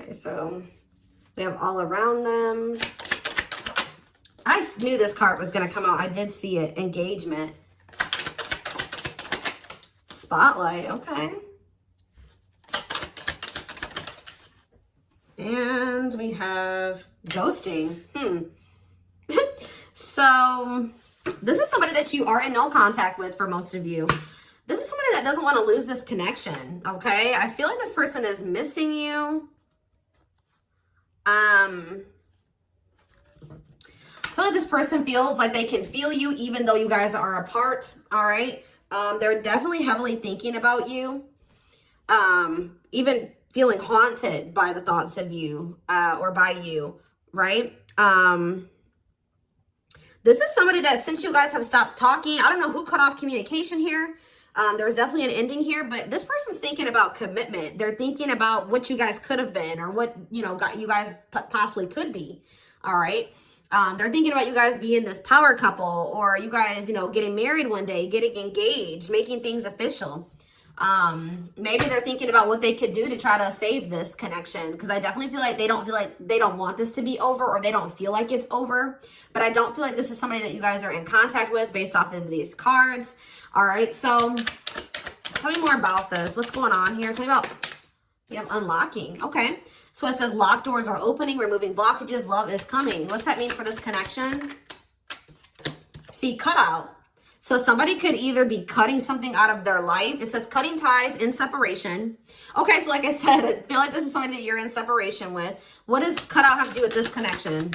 Okay, so we have all around them. I just knew this card was going to come out. I did see it. Engagement. Spotlight. Okay. And we have ghosting. So this is somebody that you are in no contact with for most of you. This is somebody that doesn't want to lose this connection, okay? I feel like this person is missing you. I feel like this person feels like they can feel you even though you guys are apart, all right? They're definitely heavily thinking about you. Even feeling haunted by the thoughts of you or by you, right? This is somebody that since you guys have stopped talking, I don't know who cut off communication here. There was definitely an ending here, but this person's thinking about commitment. They're thinking about what you guys could have been or what, you know, you guys possibly could be. All right. They're thinking about you guys being this power couple or you guys, you know, getting married one day, getting engaged, making things official. Maybe they're thinking about what they could do to try to save this connection, because I definitely feel like they don't want this to be over, or they don't feel like it's over. But I don't feel like this is somebody that you guys are in contact with based off of these cards. All right, so tell me more about this. What's going on here? Tell me about, we have unlocking. Okay, so it says locked doors are opening, removing blockages, love is coming. What's that mean for this connection? See, cutout. So somebody could either be cutting something out of their life. It says cutting ties in separation. Okay, so like I said, I feel like this is somebody that you're in separation with. What does cutout have to do with this connection?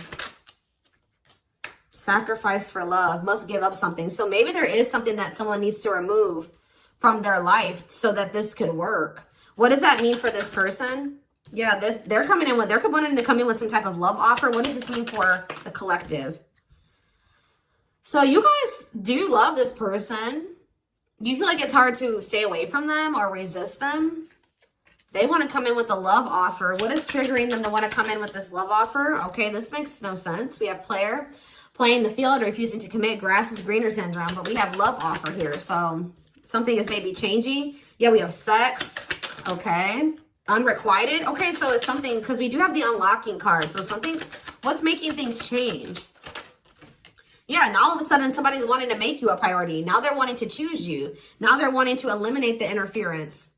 Sacrifice for love, must give up something. So maybe there is something that someone needs to remove from their life so that this could work. What does that mean for this person? Yeah, they're coming in with, they're wanting to come in with some type of love offer. What does this mean for the collective? So you guys do love this person. Do you feel like it's hard to stay away from them or resist them? They want to come in with a love offer. What is triggering them to want to come in with this love offer? Okay, this makes no sense. We have player playing the field, refusing to commit, grass is greener syndrome, but we have love offer here. So something is maybe changing. Yeah, we have sex. Okay. Unrequited. Okay, so it's something, because we do have the unlocking card. So something, what's making things change? Yeah, and all of a sudden somebody's wanting to make you a priority. Now they're wanting to choose you. Now they're wanting to eliminate the interference.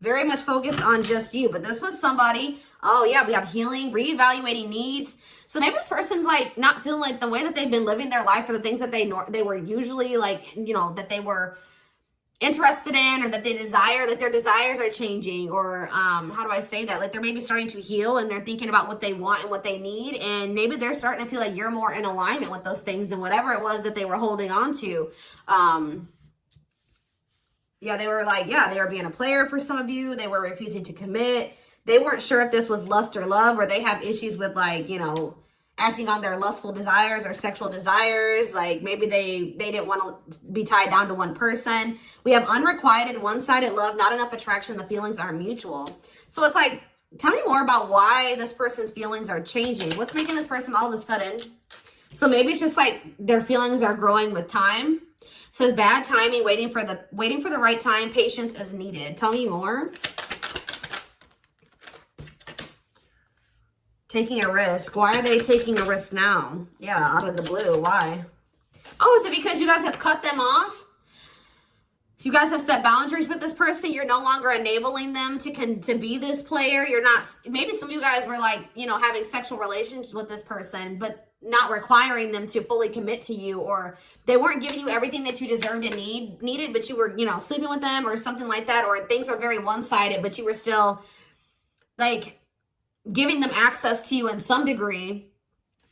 Very much focused on just you. But this was somebody, oh yeah, we have healing, reevaluating needs. So maybe this person's like not feeling like the way that they've been living their life or the things that they were usually like, you know, that they were interested in or that they desire, that their desires are changing, or how do I say that? Like they're maybe starting to heal and they're thinking about what they want and what they need, and maybe they're starting to feel like you're more in alignment with those things than whatever it was that they were holding on to. Yeah, they were like, yeah, they were being a player for some of you. They were refusing to commit. They weren't sure if this was lust or love, or they have issues with like, you know, acting on their lustful desires or sexual desires. Like maybe they didn't want to be tied down to one person. We have unrequited, one-sided love, not enough attraction. The feelings aren't mutual. So it's like, tell me more about why this person's feelings are changing. What's making this person all of a sudden? So maybe it's just like their feelings are growing with time. It says bad timing, waiting for the right time, patience is needed. Tell me more. Taking a risk. Why are they taking a risk now? Yeah, out of the blue. Why? Oh, is it because you guys have cut them off? You guys have set boundaries with this person. You're no longer enabling them to be this player. You're not, maybe some of you guys were like, you know, having sexual relations with this person, but not requiring them to fully commit to you, or they weren't giving you everything that you deserved and needed, but you were, you know, sleeping with them or something like that, or things were very one-sided, but you were still like giving them access to you in some degree.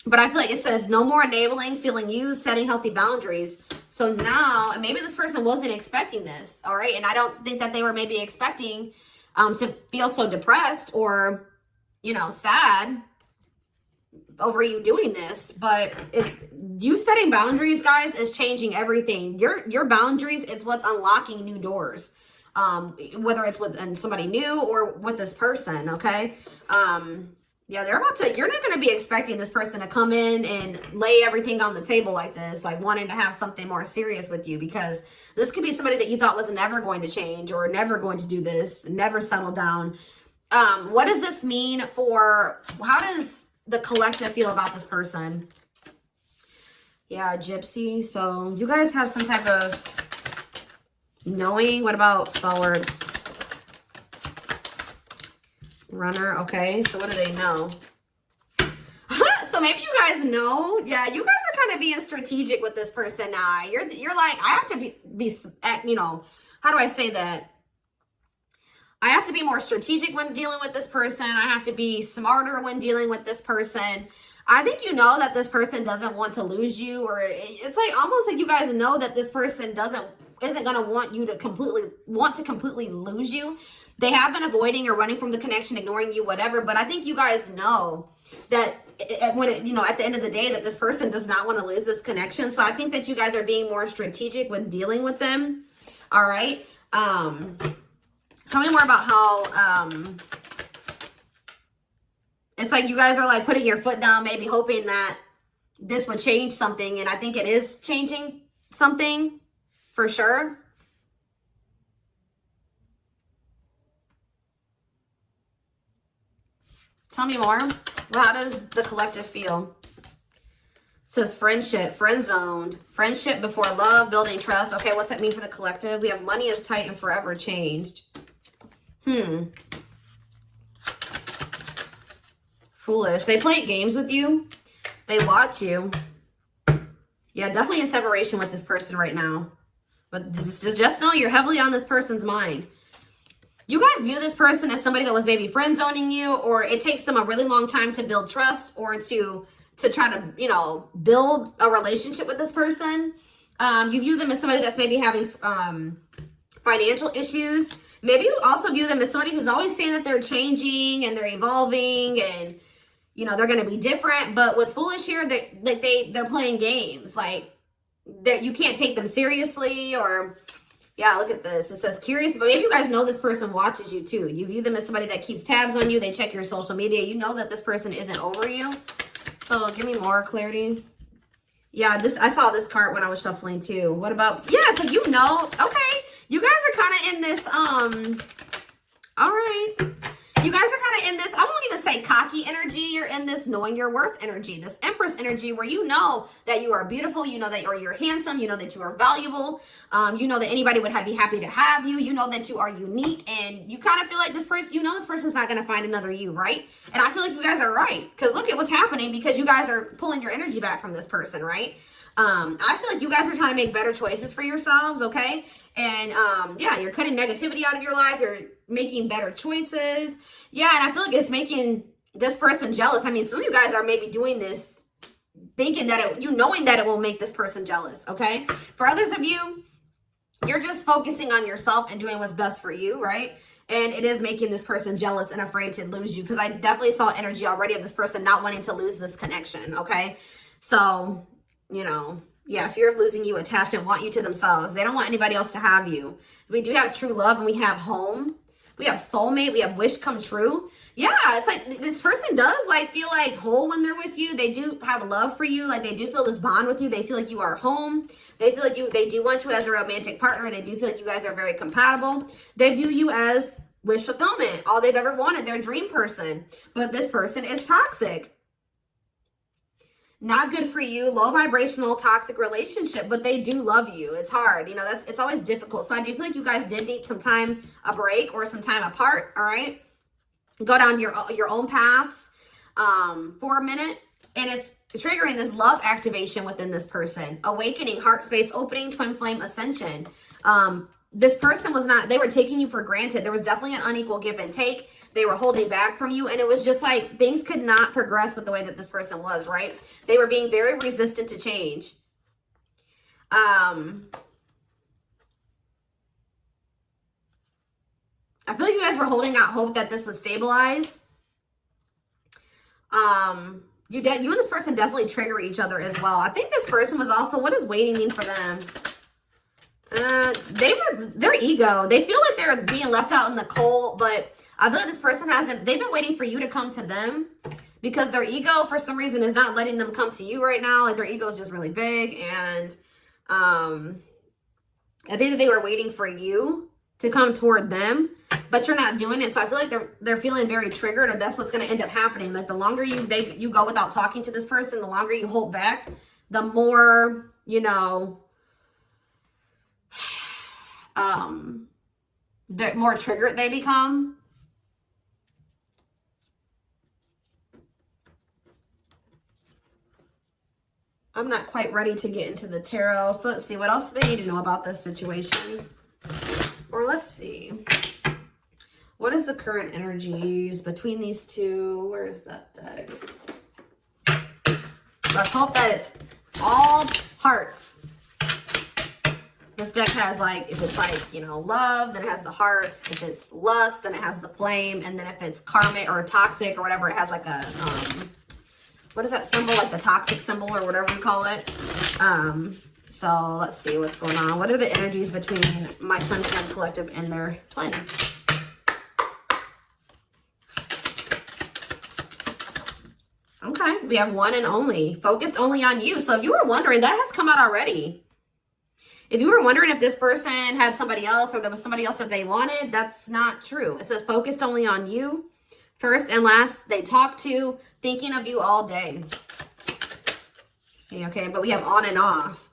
But I feel like it says no more enabling, feeling used, setting healthy boundaries. So now, and maybe this person wasn't expecting this, all right? And I don't think that they were maybe expecting to feel so depressed or, you know, sad over you doing this. But it's you setting boundaries, guys, is changing everything. Your boundaries, it's what's unlocking new doors. Whether it's with somebody new or with this person, okay? Yeah, you're not going to be expecting this person to come in and lay everything on the table like this, like wanting to have something more serious with you, because this could be somebody that you thought was never going to change or never going to do this, never settle down. What does this mean for, how does the collective feel about this person? Yeah, gypsy. So you guys have some type of knowing. What about spell word? Runner. Okay, so what do they know? So maybe you guys know. Yeah, you guys are kind of being strategic with this person now. You're like, I have to be, you know, how do I say that? I have to be more strategic when dealing with this person. I have to be smarter when dealing with this person. I think you know that this person doesn't want to lose you, or it's like almost like you guys know that this person isn't going to want you to completely lose you. They have been avoiding or running from the connection, ignoring you, whatever. But I think you guys know that you know, at the end of the day, that this person does not want to lose this connection. So I think that you guys are being more strategic when dealing with them. All right. Tell me more about how, it's like you guys are like putting your foot down, maybe hoping that this would change something. And I think it is changing something for sure. Tell me more. Well, how does the collective feel? It says friendship, friend zoned, friendship before love, building trust. Okay, what's that mean for the collective? We have money is tight and forever changed. Foolish. They play games with you. They watch you. Yeah, definitely in separation with this person right now. But just know you're heavily on this person's mind. You guys view this person as somebody that was maybe friend zoning you, or it takes them a really long time to build trust or to try to, you know, build a relationship with this person. You view them as somebody that's maybe having financial issues. Maybe you also view them as somebody who's always saying that they're changing and they're evolving and, you know, they're going to be different. But with Foolish here, they're playing games. Like, that you can't take them seriously, or, yeah, look at this. It says curious, but maybe you guys know this person watches you too. You view them as somebody that keeps tabs on you. They check your social media. You know that this person isn't over you. So give me more clarity. Yeah, I saw this card when I was shuffling too. What about, yeah, so you know, okay. You guys are kind of in this, all right. You guys are kind of in this, I won't even say cocky energy. You're in this knowing your worth energy, this Empress energy where you know that you are beautiful. You know that you're handsome. You know that you are valuable. You know that anybody would be happy to have you. You know that you are unique, and you kind of feel like this person, you know this person's not going to find another you, right? And I feel like you guys are right, because look at what's happening, because you guys are pulling your energy back from this person, right? I feel like you guys are trying to make better choices for yourselves, okay? And yeah, you're cutting negativity out of your life. You're making better choices. Yeah, and I feel like it's making this person jealous. I mean, some of you guys are maybe doing this thinking that knowing that it will make this person jealous, okay? For others of you, you're just focusing on yourself and doing what's best for you, right? And it is making this person jealous and afraid to lose you, because I definitely saw energy already of this person not wanting to lose this connection, okay? So, you know, yeah, fear of losing you, attachment, want you to themselves. They don't want anybody else to have you. We do have true love, and we have home. We have soulmate. We have wish come true. Yeah, it's like this person does like feel like whole when they're with you. They do have love for you. Like, they do feel this bond with you. They feel like you are home. They feel like they do want you as a romantic partner. They do feel like you guys are very compatible. They view you as wish fulfillment, all they've ever wanted, their dream person. But this person is toxic. Not good for you, low vibrational, toxic relationship, but they do love you. It's hard, you know, it's always difficult. So I do feel like you guys did need some time, a break, or some time apart, all right? Go down your own paths for a minute, and it's triggering this love activation within this person. Awakening, heart space opening, twin flame ascension. This person they were taking you for granted. There was definitely an unequal give and take. They were holding back from you, and it was just like things could not progress with the way that this person was, right? They were being very resistant to change. I feel like you guys were holding out hope that this would stabilize. You and this person definitely trigger each other as well. I think this person was also, what does waiting mean for them? Their ego. They feel like they're being left out in the cold, but I feel like this person they've been waiting for you to come to them, because their ego, for some reason, is not letting them come to you right now. Like, their ego is just really big. And I think that they were waiting for you to come toward them. but you're not doing it. So I feel like they're feeling very triggered, or that's what's going to end up happening. Like the longer you go without talking to this person, the longer you hold back, the more, you know, the more triggered they become. I'm not quite ready to get into the tarot. So let's see. What else do they need to know about this situation? Or let's see. What is the current energies between these two? Where's that deck? Let's hope that it's all hearts. This deck has, like, if it's like, you know, love, then it has the heart. If it's lust, then it has the flame. And then if it's karmic or toxic or whatever, it has like a, what is that symbol? Like the toxic symbol or whatever you call it. So let's see what's going on. What are the energies between my twin flame collective and their twin? Okay, we have one and only. Focused only on you. So if you were wondering, that has come out already. If you were wondering if this person had somebody else or there was somebody else that they wanted, that's not true. It says focused only on you. First and last, they talk to, thinking of you all day. See, okay, but we have on and off.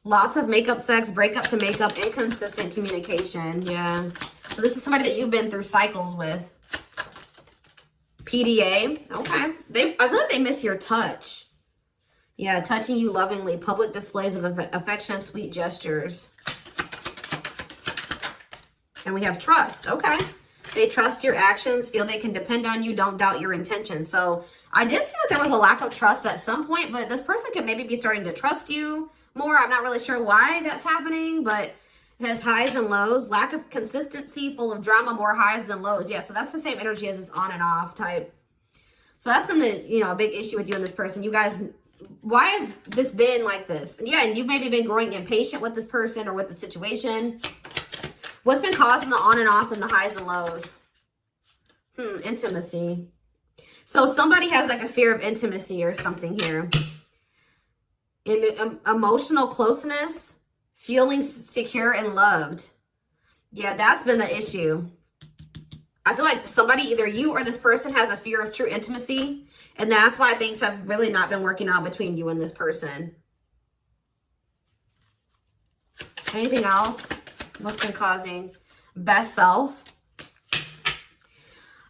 Lots of makeup sex, breakup to makeup, inconsistent communication. Yeah. So this is somebody that you've been through cycles with. PDA. Okay. I feel like they miss your touch. Yeah, touching you lovingly. Public displays of affection, sweet gestures. And we have trust. Okay. They trust your actions, feel they can depend on you, don't doubt your intentions. So I did see that there was a lack of trust at some point, but this person could maybe be starting to trust you more. I'm not really sure why that's happening, but it has highs and lows. Lack of consistency, full of drama, more highs than lows. Yeah, so that's the same energy as this on and off type. So that's been the, you know, a big issue with you and this person. You guys, why has this been like this? And yeah, and you've maybe been growing impatient with this person or with the situation. What's been causing the on and off and the highs and lows? Intimacy. So somebody has like a fear of intimacy or something here. Emotional closeness, feeling secure and loved. Yeah, that's been an issue. I feel like somebody, either you or this person, has a fear of true intimacy. And that's why things have really not been working out between you and this person. Anything else? What's been causing? Best self.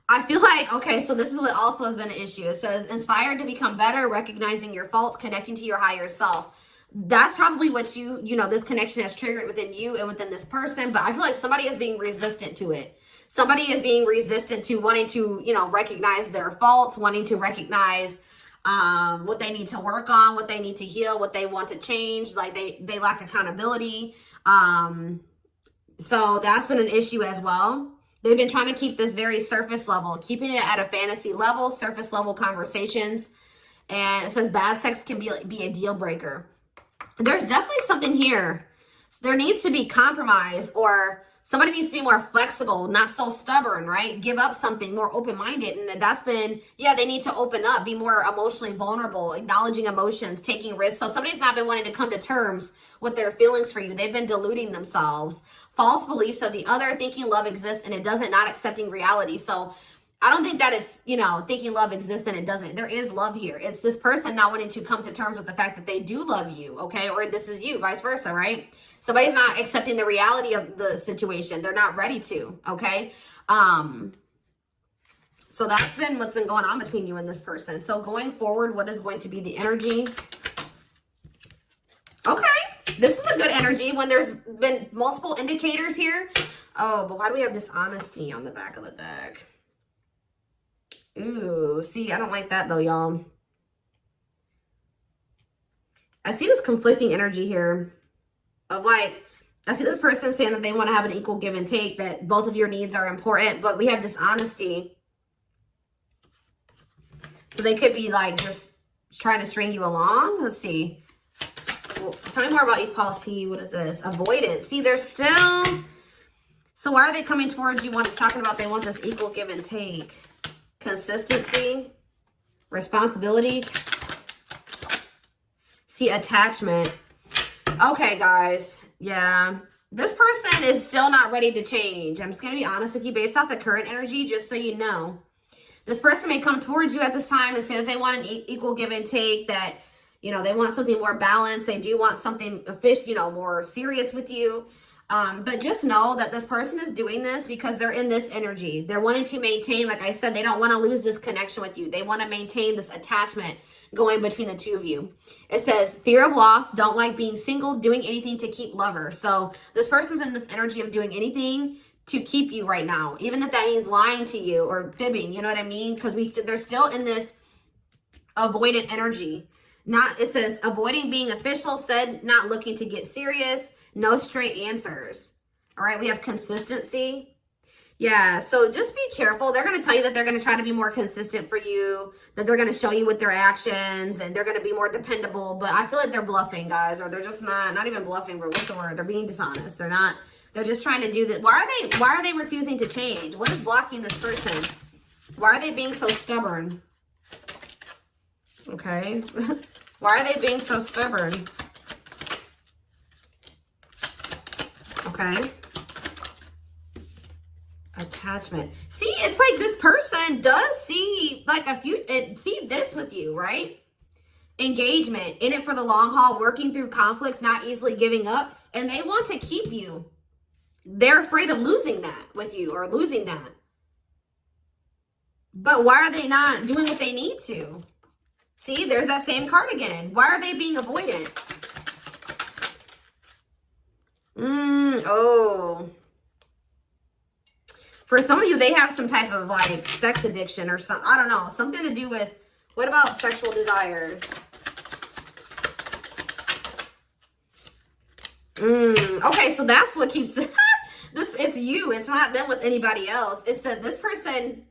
I feel like, okay, so this is what also has been an issue. It says, inspired to become better, recognizing your faults, connecting to your higher self. That's probably what you know, this connection has triggered within you and within this person. But I feel like somebody is being resistant to it. Somebody is being resistant to wanting to, you know, recognize their faults, wanting to recognize what they need to work on, what they need to heal, what they want to change. Like they lack accountability. So that's been an issue as well. They've been trying to keep this very surface level, keeping it at a fantasy level, surface level conversations. And it says bad sex can be a deal breaker. There's definitely something here. So there needs to be compromise, or somebody needs to be more flexible, not so stubborn, right? Give up something, more open-minded. And that's been, yeah, they need to open up, be more emotionally vulnerable, acknowledging emotions, taking risks. So somebody's not been wanting to come to terms with their feelings for you. They've been deluding themselves. False beliefs of the other, thinking love exists and it doesn't, not accepting reality. So I don't think that it's, you know, thinking love exists and it doesn't. There is love here. It's this person not wanting to come to terms with the fact that they do love you, okay? Or this is you, vice versa, right? Somebody's not accepting the reality of the situation. They're not ready to, okay? So that's been what's been going on between you and this person. So going forward, what is going to be the energy? Okay, this is a good energy when there's been multiple indicators here. Oh, but why do we have dishonesty on the back of the deck? Ooh, see, I don't like that though, y'all. I see this conflicting energy here of like, I see this person saying that they want to have an equal give and take, that both of your needs are important, but we have dishonesty. So they could be like just trying to string you along. Let's see. Well, tell me more about equality. What is this? Avoidance. See, they're still... So why are they coming towards you? It's talking about they want this equal give and take. Consistency. Responsibility. See, attachment. Okay, guys. Yeah. This person is still not ready to change. I'm just going to be honest with you based off the current energy, just so you know. This person may come towards you at this time and say that they want an equal give and take, that, you know, they want something more balanced. They do want something official, you know, more serious with you. But just know that this person is doing this because they're in this energy. They're wanting to maintain, like I said, they don't want to lose this connection with you. They want to maintain this attachment going between the two of you. It says, fear of loss, don't like being single, doing anything to keep lover. So this person's in this energy of doing anything to keep you right now, even if that means lying to you or fibbing, you know what I mean? Because they're still in this avoidant energy. It says avoiding being official, said not looking to get serious, no straight answers. All right, we have consistency. Yeah, so just be careful. They're going to tell you that they're going to try to be more consistent for you, that they're going to show you with their actions, and they're going to be more dependable. But I feel like they're bluffing, guys, or they're just not even bluffing, but what's the word? They're being dishonest. They're just trying to do this. Why are they refusing to change? What is blocking this person? Why are they being so stubborn? Okay. Why are they being so stubborn? Okay. Attachment. See, it's like this person does see like see this with you, right? Engagement, in it for the long haul, working through conflicts, not easily giving up, and they want to keep you. They're afraid of losing that with you or losing that. But why are they not doing what they need to? See, there's that same card again. Why are they being avoidant? Oh. For some of you, they have some type of like sex addiction or something. I don't know. Something to do with, what about sexual desire? Okay, so that's what keeps it's you. It's not them with anybody else. It's that this person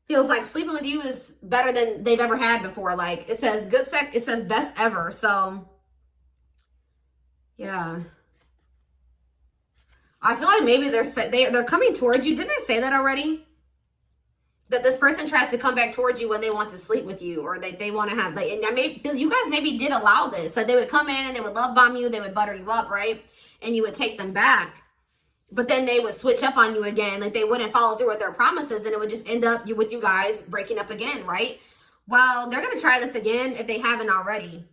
feels like sleeping with you is better than they've ever had before. Like it says good sex, it says best ever. So yeah. I feel like maybe they're coming towards you. Didn't I say that already? That this person tries to come back towards you when they want to sleep with you, or they want to have, like, and I may feel you guys maybe did allow this. So they would come in and they would love bomb you, they would butter you up, right? And you would take them back. But then they would switch up on you again. Like they wouldn't follow through with their promises. And it would just end up with you guys breaking up again, right? Well, they're going to try this again if they haven't already.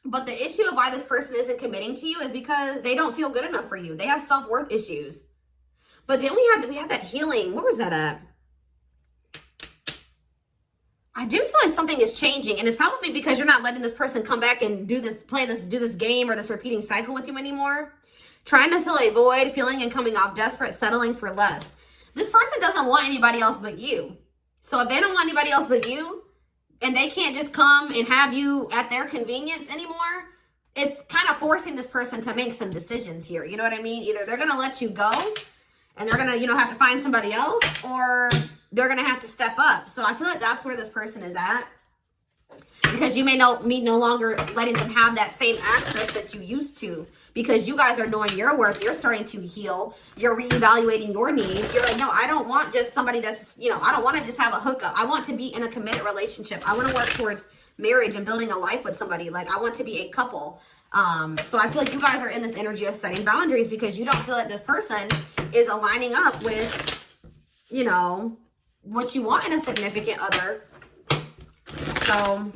But the issue of why this person isn't committing to you is because they don't feel good enough for you. They have self-worth issues. But then we have that healing. Where was that at? I do feel like something is changing. And it's probably because you're not letting this person come back and do this game or this repeating cycle with you anymore. Trying to fill a void, feeling and coming off desperate, settling for less. This person doesn't want anybody else but you. So if they don't want anybody else but you, and they can't just come and have you at their convenience anymore, it's kind of forcing this person to make some decisions here. You know what I mean? Either they're going to let you go and they're going to, have to find somebody else, or they're going to have to step up. So I feel like that's where this person is at. Because you may no longer letting them have that same access that you used to. Because you guys are knowing your worth. You're starting to heal. You're reevaluating your needs. You're like, no, I don't want just somebody that's, I don't want to just have a hookup. I want to be in a committed relationship. I want to work towards marriage and building a life with somebody. Like, I want to be a couple. So I feel like you guys are in this energy of setting boundaries because you don't feel like this person is aligning up with, what you want in a significant other. So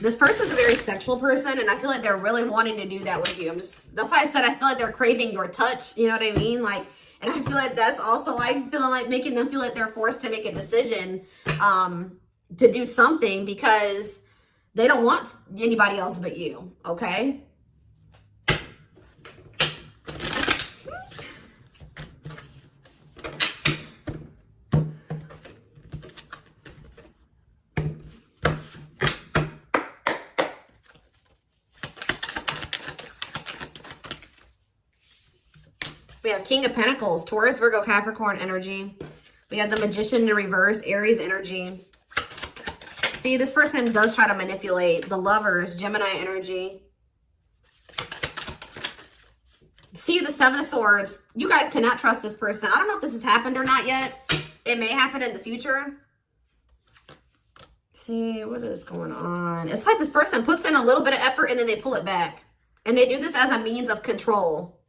this person's a very sexual person, and I feel like they're really wanting to do that with you. That's why I said I feel like they're craving your touch. You know what I mean? Like, and I feel like that's also like feeling like making them feel like they're forced to make a decision to do something because they don't want anybody else but you. Okay. We have King of Pentacles, Taurus, Virgo, Capricorn energy. We have the Magician in reverse, Aries energy. See, this person does try to manipulate. The Lovers, Gemini energy. See, the Seven of Swords. You guys cannot trust this person. I don't know if this has happened or not yet. It may happen in the future. See, what is going on? It's like this person puts in a little bit of effort and then they pull it back. And they do this as a means of control.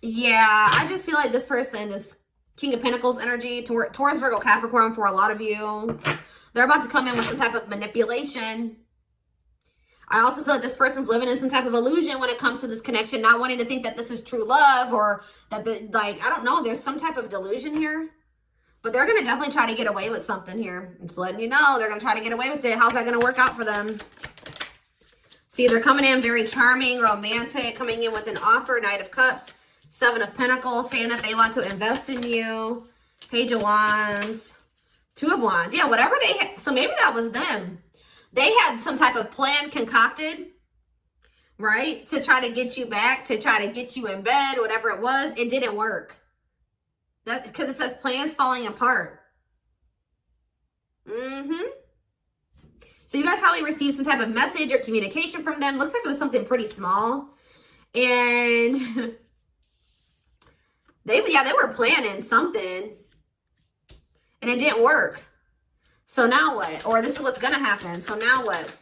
Yeah, I just feel like this person, this King of Pentacles energy, Taurus, Virgo, Capricorn for a lot of you, they're about to come in with some type of manipulation. I also feel like this person's living in some type of illusion when it comes to this connection, not wanting to think that this is true love or that, I don't know, there's some type of delusion here. But they're going to definitely try to get away with something here. I'm just letting you know, they're going to try to get away with it. How's that going to work out for them? See, they're coming in very charming, romantic, coming in with an offer, Knight of Cups, Seven of Pentacles, saying that they want to invest in you, Page of Wands, Two of Wands. Yeah, whatever they had. So maybe that was them. They had some type of plan concocted, right? To try to get you back, to try to get you in bed, whatever it was. It didn't work. That's because it says plans falling apart. So you guys probably received some type of message or communication from them. Looks like it was something pretty small. And they were planning something. And it didn't work. So now what? Or this is what's going to happen. So now what?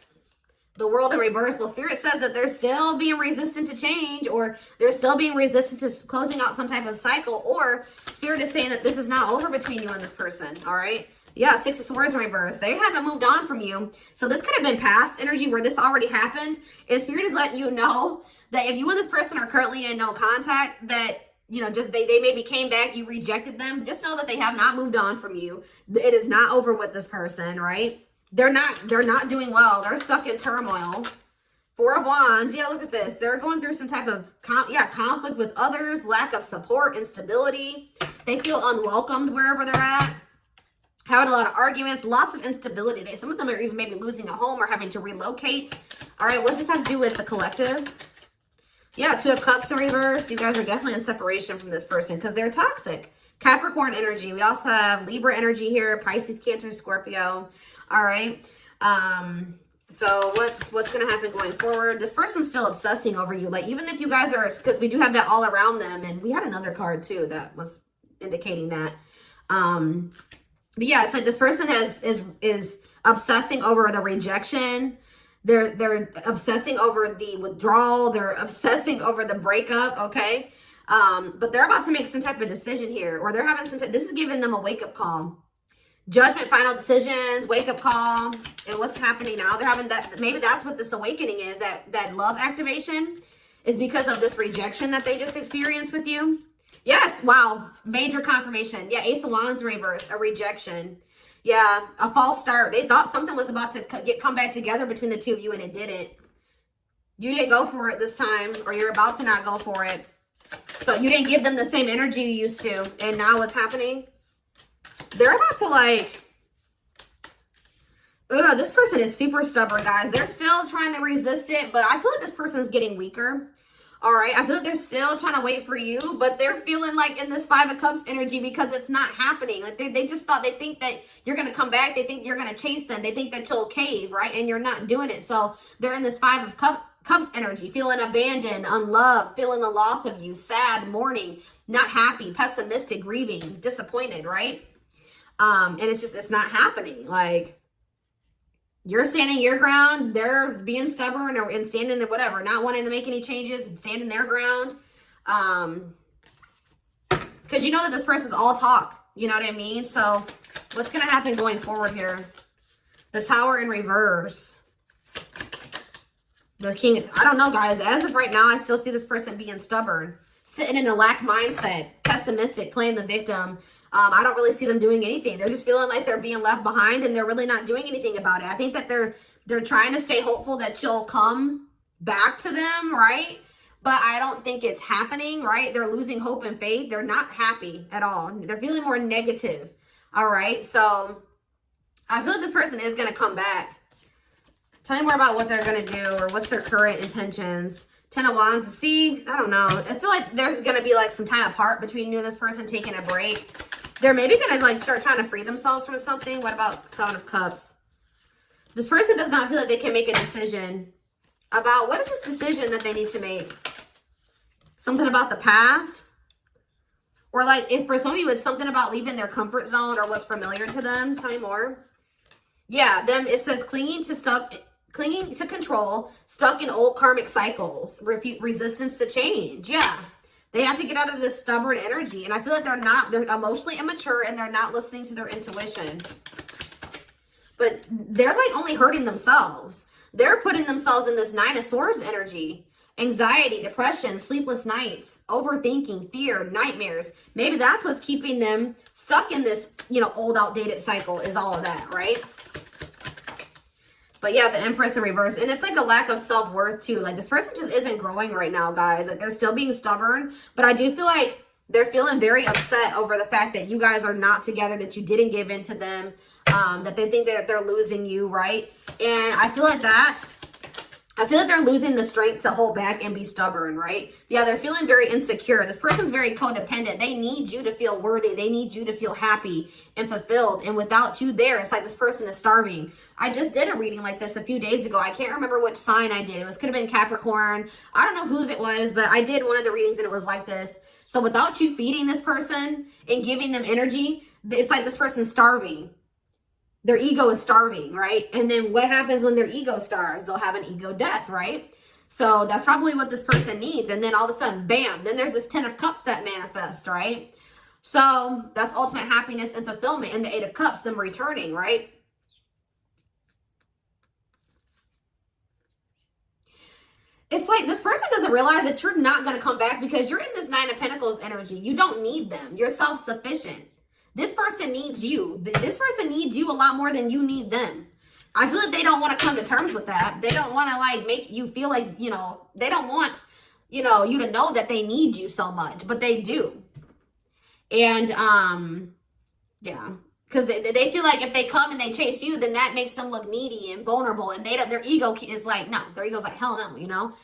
The world in reverse. Well, Spirit says that they're still being resistant to change, or they're still being resistant to closing out some type of cycle, or Spirit is saying that this is not over between you and this person. All right. Yeah. Six of Swords in reverse. They haven't moved on from you. So this could have been past energy where this already happened. And Spirit is letting you know that if you and this person are currently in no contact, that, you know, just they maybe came back, you rejected them. Just know that they have not moved on from you. It is not over with this person, right? They're not doing well. They're stuck in turmoil. Four of Wands. Yeah, look at this. They're going through some type of conflict with others, lack of support, instability. They feel unwelcomed wherever they're at. Having a lot of arguments, lots of instability. Some of them are even maybe losing a home or having to relocate. All right, what's this have to do with the collective? Yeah, Two of Cups in reverse. You guys are definitely in separation from this person because they're toxic. Capricorn energy. We also have Libra energy here. Pisces, Cancer, Scorpio. All right. So what's going to happen going forward? This person's still obsessing over you. Like, even if you guys are, because we do have that all around them. And we had another card too that was indicating that. But yeah, it's like this person is obsessing over the rejection. They're obsessing over the withdrawal. They're obsessing over the breakup. Okay. But they're about to make some type of decision here, or they're having this is giving them a wake-up call. Judgment, final decisions, wake-up call. And what's happening now? They're having that, maybe that's what this awakening is, that love activation is because of this rejection that they just experienced with you. Yes, wow, major confirmation. Yeah, Ace of Wands reverse, a rejection. Yeah, a false start. They thought something was about to come back together between the two of you, and it didn't. You didn't go for it this time, or you're about to not go for it. So you didn't give them the same energy you used to. And now what's happening? They're about to this person is super stubborn, guys. They're still trying to resist it, but I feel like this person is getting weaker. All right. I feel like they're still trying to wait for you, but they're feeling like in this Five of Cups energy because it's not happening. Like they just thought, they think that you're going to come back. They think you're going to chase them. They think that you'll cave, right? And you're not doing it. So they're in this Five of Cups energy, feeling abandoned, unloved, feeling the loss of you, sad, mourning, not happy, pessimistic, grieving, disappointed, right? And it's not happening. Like, you're standing your ground, they're being stubborn and standing there, whatever, not wanting to make any changes, standing their ground. Because you know that this person's all talk, you know what I mean? So what's going to happen going forward here? The Tower in reverse. The King, I don't know, guys. As of right now, I still see this person being stubborn, sitting in a lack mindset, pessimistic, playing the victim. I don't really see them doing anything. They're just feeling like they're being left behind, and they're really not doing anything about it. I think that they're trying to stay hopeful that you'll come back to them, right? But I don't think it's happening, right? They're losing hope and faith. They're not happy at all. They're feeling more negative, all right? So I feel like this person is going to come back. Tell me more about what they're going to do, or what's their current intentions. Ten of Wands. See, I don't know. I feel like there's going to be like some time apart between you and this person, taking a break. They're maybe going to like start trying to free themselves from something. What about Seven of Cups? This person does not feel like they can make a decision about, what is this decision that they need to make? Something about the past? Or like, if for some of you it's something about leaving their comfort zone or what's familiar to them. Tell me more. Yeah, them, it says clinging to control, stuck in old karmic cycles, resistance to change. Yeah. They have to get out of this stubborn energy. And I feel like they're emotionally immature and they're not listening to their intuition. But they're like only hurting themselves. They're putting themselves in this Nine of Swords energy. Anxiety, depression, sleepless nights, overthinking, fear, nightmares. Maybe that's what's keeping them stuck in this, you know, old outdated cycle is all of that, right? But yeah, the Empress in reverse. And it's like a lack of self-worth too. Like this person just isn't growing right now, guys. Like they're still being stubborn. But I do feel like they're feeling very upset over the fact that you guys are not together, that you didn't give in to them, that they think that they're losing you, right? And I feel like they're losing the strength to hold back and be stubborn, right? Yeah, they're feeling very insecure. This person's very codependent. They need you to feel worthy. They need you to feel happy and fulfilled. And without you there, it's like this person is starving. I just did a reading like this a few days ago. I can't remember which sign I did. Could have been Capricorn. I don't know whose it was, but I did one of the readings and it was like this. So without you feeding this person and giving them energy, it's like this person's starving. Their ego is starving, right? And then what happens when their ego starves? They'll have an ego death, right? So that's probably what this person needs. And then all of a sudden, bam, then there's this 10 of Cups that manifest, right? So that's ultimate happiness and fulfillment. And the 8 of Cups, them returning, right? It's like this person doesn't realize that you're not going to come back because you're in this 9 of Pentacles energy. You don't need them. You're self-sufficient. This person needs you. This person needs you a lot more than you need them. I feel like they don't want to come to terms with that. They don't want to like make you feel like, you know, they don't want, you know, you to know that they need you so much, but they do. And, yeah, because they feel like if they come and they chase you, then that makes them look needy and vulnerable. And their ego is like, no, their ego's like, hell no, you know?